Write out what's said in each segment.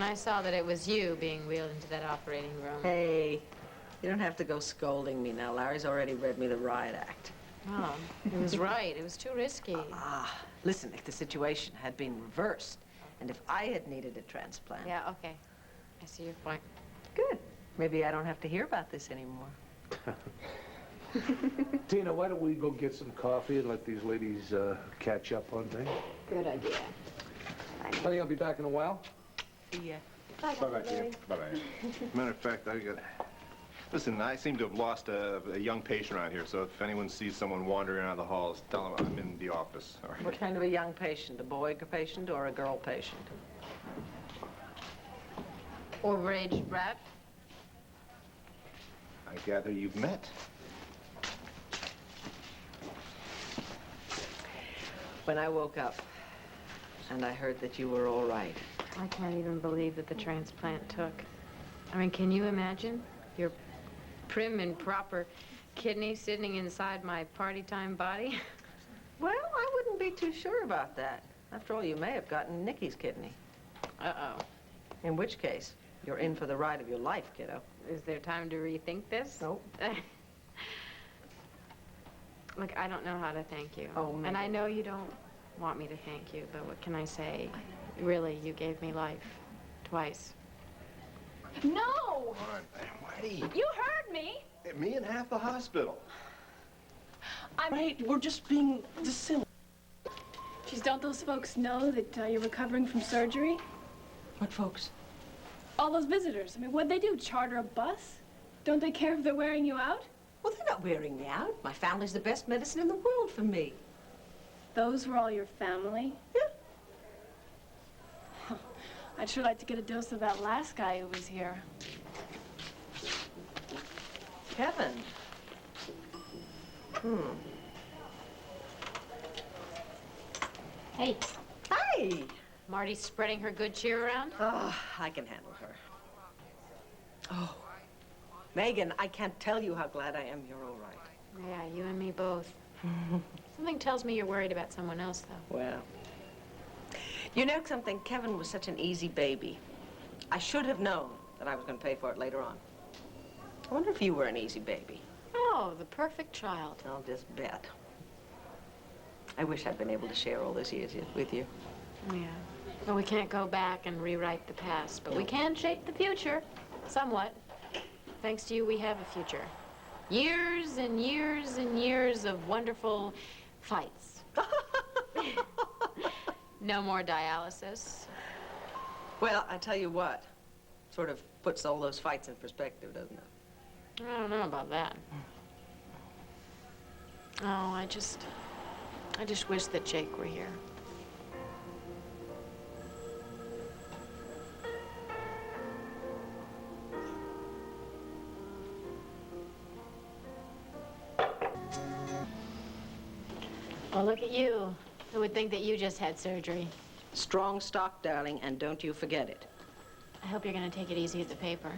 when I saw that it was you being wheeled into that operating room. Hey, you don't have to go scolding me now. Larry's already read me the riot act. Oh, he was right. It was too risky. Listen, if the situation had been reversed, and if I had needed a transplant... Yeah, okay. I see your point. Good. Maybe I don't have to hear about this anymore. Tina, why don't we go get some coffee and let these ladies catch up on things? Good idea. Honey, I'll be back in a while. See ya. Bye-bye, Tina. Bye-bye. Matter of fact, listen, I seem to have lost a young patient around here, so if anyone sees someone wandering out of the halls, tell them I'm in the office. All right? What kind of a young patient? A boy patient or a girl patient? Overaged brat? I gather you've met. When I woke up and I heard that you were all right. I can't even believe that the transplant took. I mean, can you imagine? Your prim and proper kidney sitting inside my party-time body? Well, I wouldn't be too sure about that. After all, you may have gotten Nikki's kidney. Uh-oh. In which case, you're in for the ride of your life, kiddo. Is there time to rethink this? Nope. Look, I don't know how to thank you. Oh, maybe. And I know you don't want me to thank you, but what can I say? Really, you gave me life. Twice. No! Come on, Marty. You heard me! Me and half the hospital. Right, we're just being silly. Geez, don't those folks know that you're recovering from surgery? What folks? All those visitors. I mean, what'd they do, charter a bus? Don't they care if they're wearing you out? Well, they're not wearing me out. My family's the best medicine in the world for me. Those were all your family? Yeah. I'd sure like to get a dose of that last guy who was here. Kevin. Hey, Hi. Marty's spreading her good cheer around? Oh, I can handle her. Oh, Megan, I can't tell you how glad I am you're all right. Yeah, you and me both. Something tells me you're worried about someone else, though. Well, you know something? Kevin was such an easy baby. I should have known that I was going to pay for it later on. I wonder if you were an easy baby. Oh, the perfect child. I'll just bet. I wish I'd been able to share all those years with you. Yeah. Well, we can't go back and rewrite the past, but we can shape the future. Somewhat. Thanks to you, we have a future. Years and years and years of wonderful fights. No more dialysis. Well, I tell you what, sort of puts all those fights in perspective, doesn't it? I don't know about that. Oh, I just wish that Jake were here. Well, look at you. Who would think that you just had surgery? Strong stock, darling, and don't you forget it. I hope you're going to take it easy at the paper.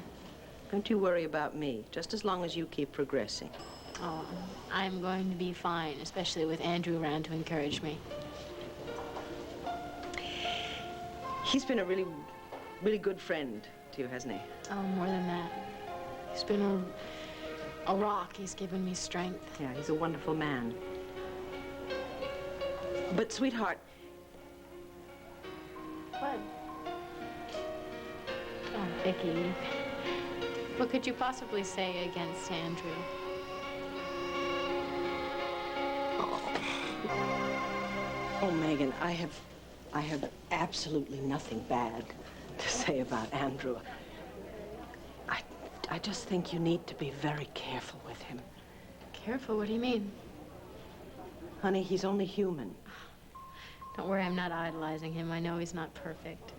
Don't you worry about me, just as long as you keep progressing. Oh, I'm going to be fine, especially with Andrew around to encourage me. He's been a really, really good friend to you, hasn't he? Oh, more than that. He's been a rock. He's given me strength. Yeah, he's a wonderful man. But, sweetheart... What? Oh, Vicki. What could you possibly say against Andrew? Oh, Megan, I have absolutely nothing bad to say about Andrew. I just think you need to be very careful with him. Careful? What do you mean? Honey, he's only human. Don't worry, I'm not idolizing him. I know he's not perfect.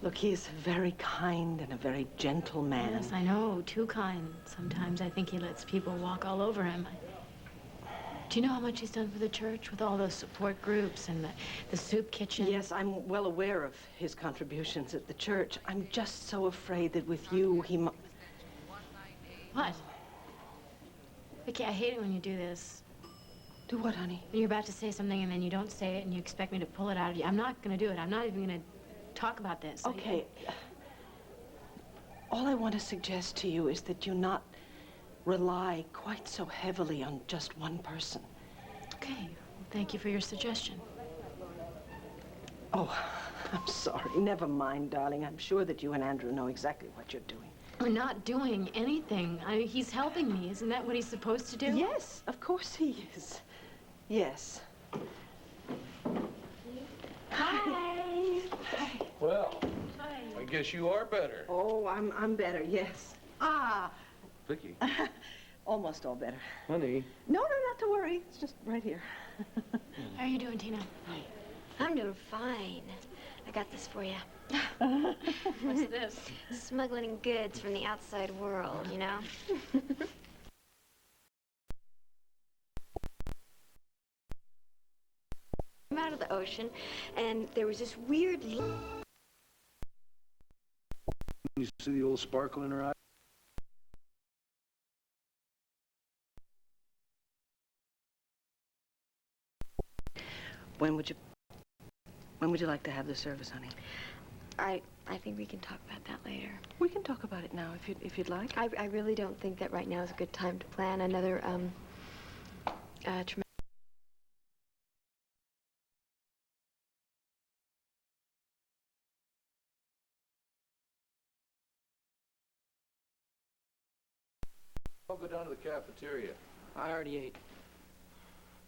Look, he is a very kind and a very gentle man. Yes, I know. Too kind. Sometimes I think he lets people walk all over him. Do you know how much he's done for the church with all those support groups and the soup kitchen? Yes, I'm well aware of his contributions at the church. I'm just so afraid that with you, he might... What? Vicki, I hate it when you do this. Do what, honey? When you're about to say something and then you don't say it and you expect me to pull it out of you. I'm not going to do it. I'm not even going to talk about this. Okay. All I want to suggest to you is that you not rely quite so heavily on just one person. Okay. Well, thank you for your suggestion. Oh, I'm sorry. Never mind, darling. I'm sure that you and Andrew know exactly what you're doing. We're not doing anything. He's helping me. Isn't that what he's supposed to do? Yes, of course he is. Yes. Hi. Well, I guess you are better. Oh, I'm better, yes. Ah, Vicki. almost all better. Honey. No, not to worry. It's just right here. How are you doing, Tina? I'm doing fine. I got this for you. What's this? Smuggling goods from the outside world, you know? I'm out of the ocean, and there was this weird... You see the old sparkle in her eye? When would you like to have the service, honey? I think we can talk about that later. We can talk about it now if you'd like. I really don't think that right now is a good time to plan another, traumatic... I'll go down to the cafeteria. I already ate.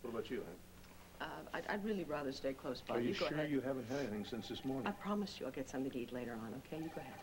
What about you, honey? I'd really rather stay close by. Are you go sure ahead. you haven't had anything since this morning? I promise you I'll get something to eat later on, okay? You go ahead.